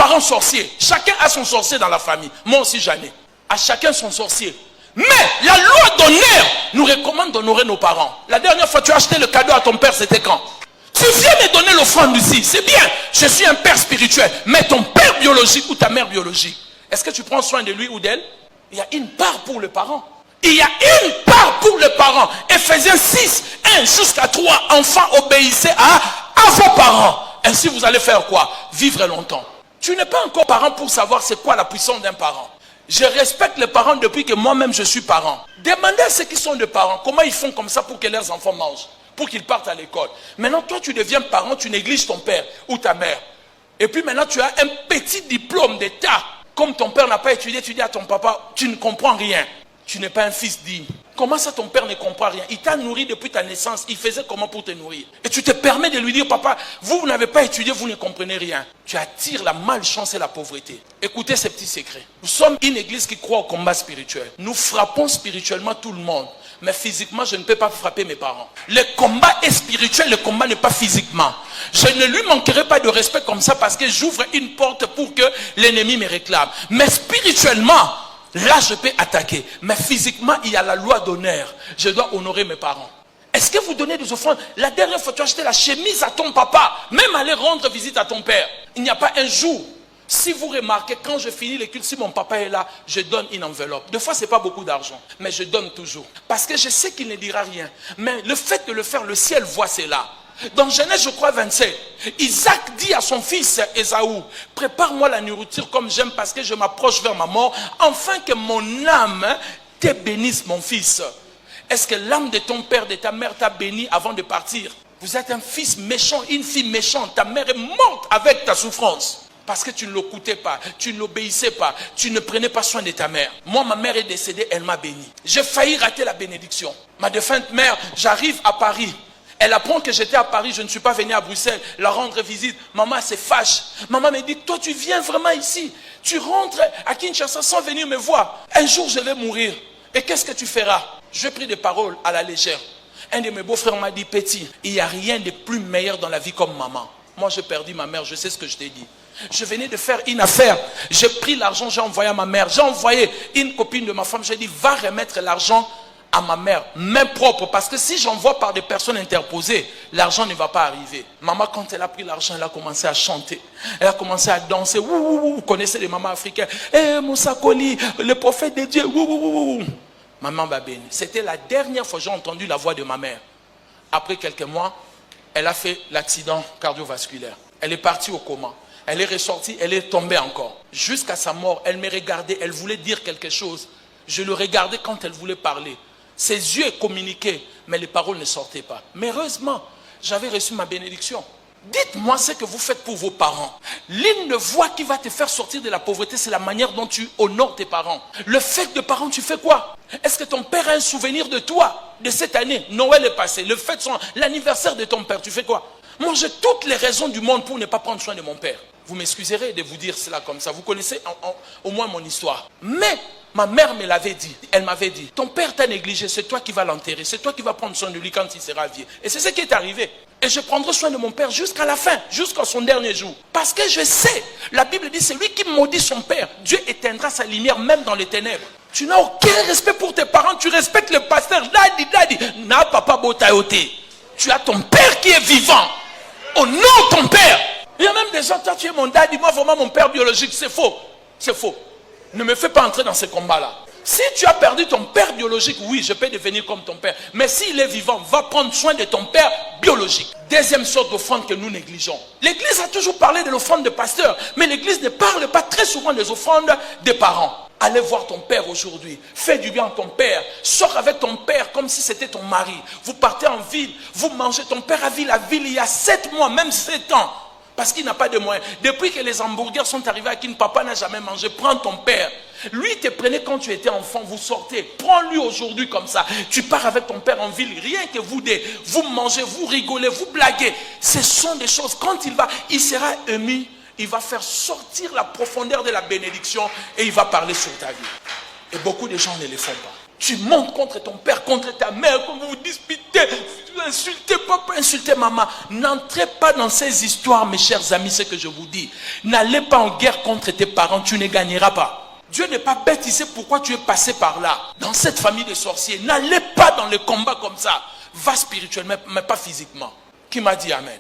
parents sorciers. Chacun a son sorcier dans la famille. Moi aussi j'en ai. À chacun son sorcier. Mais la loi d'honneur nous recommande d'honorer nos parents. La dernière fois tu as acheté le cadeau à ton père, c'était quand? Tu viens me donner l'offrande ici. C'est bien. Je suis un père spirituel. Mais ton père biologique ou ta mère biologique, est-ce que tu prends soin de lui ou d'elle? Il y a une part pour le parent. Il y a une part pour le parent. Ephésiens 6, 1 jusqu'à 3. Enfants, obéissez à vos parents. Ainsi vous allez faire quoi? Vivre longtemps. Tu n'es pas encore parent pour savoir c'est quoi la puissance d'un parent. Je respecte les parents depuis que moi-même je suis parent. Demandez à ceux qui sont des parents comment ils font comme ça pour que leurs enfants mangent, pour qu'ils partent à l'école. Maintenant toi tu deviens parent, tu négliges ton père ou ta mère. Et puis maintenant tu as un petit diplôme d'état. Comme ton père n'a pas étudié, tu dis à ton papa, tu ne comprends rien. Tu n'es pas un fils digne. Comment ça ton père ne comprend rien? Il t'a nourri depuis ta naissance. Il faisait comment pour te nourrir? Et tu te permets de lui dire, papa, vous n'avez pas étudié, vous ne comprenez rien. Tu attires la malchance et la pauvreté. Écoutez ces petits secrets. Nous sommes une église qui croit au combat spirituel. Nous frappons spirituellement tout le monde. Mais physiquement, je ne peux pas frapper mes parents. Le combat est spirituel, le combat n'est pas physiquement. Je ne lui manquerai pas de respect comme ça parce que j'ouvre une porte pour que l'ennemi me réclame. Mais spirituellement, là, je peux attaquer. Mais physiquement, il y a la loi d'honneur. Je dois honorer mes parents. Est-ce que vous donnez des offrandes? La dernière fois, tu as acheté la chemise à ton papa. Même aller rendre visite à ton père. Il n'y a pas un jour. Si vous remarquez, quand je finis les cultes, si mon papa est là, je donne une enveloppe. Des fois, ce n'est pas beaucoup d'argent. Mais je donne toujours. Parce que je sais qu'il ne dira rien. Mais le fait de le faire, le ciel voit cela. Dans Genèse, je crois 27, Isaac dit à son fils Ésaü, prépare-moi la nourriture comme j'aime parce que je m'approche vers ma mort, afin que mon âme te bénisse, mon fils. Est-ce que l'âme de ton père, de ta mère t'a béni avant de partir? Vous êtes un fils méchant, une fille méchante. Ta mère est morte avec ta souffrance. Parce que tu ne l'écoutais pas, tu ne l'obéissais pas, tu ne prenais pas soin de ta mère. Moi, ma mère est décédée, elle m'a béni. J'ai failli rater la bénédiction. Ma défunte mère, j'arrive à Paris. Elle apprend que j'étais à Paris, je ne suis pas venu à Bruxelles la rendre visite. Maman se fâche. Maman me dit, toi tu viens vraiment ici. Tu rentres à Kinshasa sans venir me voir. Un jour je vais mourir. Et qu'est-ce que tu feras? J'ai pris des paroles à la légère. Un de mes beaux-frères m'a dit, petit, il n'y a rien de plus meilleur dans la vie comme maman. Moi j'ai perdu ma mère, je sais ce que je t'ai dit. Je venais de faire une affaire. J'ai pris l'argent, j'ai envoyé à ma mère. J'ai envoyé une copine de ma femme. J'ai dit, va remettre l'argent à ma mère, main propre, parce que si j'envoie par des personnes interposées, l'argent ne va pas arriver. Maman, quand elle a pris l'argent, elle a commencé à chanter, elle a commencé à danser. Vous connaissez les mamans africaines? Moussa Koli, le prophète de Dieu. Maman m'a béni. C'était la dernière fois que j'ai entendu la voix de ma mère. Après quelques mois, elle a fait l'accident cardiovasculaire. Elle est partie au coma. Elle est ressortie, elle est tombée encore. Jusqu'à sa mort, elle me regardait, elle voulait dire quelque chose. Je le regardais quand elle voulait parler. Ses yeux communiquaient, mais les paroles ne sortaient pas. Mais heureusement, j'avais reçu ma bénédiction. Dites-moi ce que vous faites pour vos parents. L'une de voix qui va te faire sortir de la pauvreté, c'est la manière dont tu honores tes parents. Le fait de parents, tu fais quoi? Est-ce que ton père a un souvenir de toi, de cette année? Noël est passé, le fête, l'anniversaire de ton père, tu fais quoi? Moi, j'ai toutes les raisons du monde pour ne pas prendre soin de mon père. Vous m'excuserez de vous dire cela comme ça. Vous connaissez au moins mon histoire. Mais ma mère me l'avait dit. Elle m'avait dit, ton père t'a négligé, c'est toi qui vas l'enterrer. C'est toi qui vas prendre soin de lui quand il sera vieux. Et c'est ce qui est arrivé. Et je prendrai soin de mon père jusqu'à la fin, jusqu'à son dernier jour. Parce que je sais, la Bible dit, c'est lui qui maudit son père. Dieu éteindra sa lumière même dans les ténèbres. Tu n'as aucun respect pour tes parents. Tu respectes le pasteur. Daddy. Na papa botayote. Tu as ton père qui est vivant. Honore ton père. Il y a même des gens, toi tu es mon daddy, moi vraiment mon père biologique. C'est faux. C'est faux. Ne me fais pas entrer dans ce combat-là. Si tu as perdu ton père biologique, oui, je peux devenir comme ton père. Mais s'il est vivant, va prendre soin de ton père biologique. Deuxième sorte d'offrande que nous négligeons. L'église a toujours parlé de l'offrande de pasteur, mais l'église ne parle pas très souvent des offrandes des parents. Allez voir ton père aujourd'hui. Fais du bien à ton père. Sors avec ton père comme si c'était ton mari. Vous partez en ville, vous mangez. Ton père a vu la ville il y a 7 mois, même 7 ans. Parce qu'il n'a pas de moyens. Depuis que les hamburgers sont arrivés à qui papa n'a jamais mangé, prends ton père. Lui, il te prenait quand tu étais enfant, vous sortez. Prends-lui aujourd'hui comme ça. Tu pars avec ton père en ville, rien que vous deux. Vous mangez, vous rigolez, vous blaguez. Ce sont des choses, quand il sera ému, il va faire sortir la profondeur de la bénédiction et il va parler sur ta vie. Et beaucoup de gens ne le font pas. Tu montes contre ton père, contre ta mère, comme vous vous disputez, vous insultez papa, insultez maman. N'entrez pas dans ces histoires, mes chers amis, ce que je vous dis. N'allez pas en guerre contre tes parents, tu ne gagneras pas. Dieu n'est pas bête, il sait pourquoi tu es passé par là. Dans cette famille de sorciers, n'allez pas dans le combat comme ça. Va spirituellement, mais pas physiquement. Qui m'a dit amen?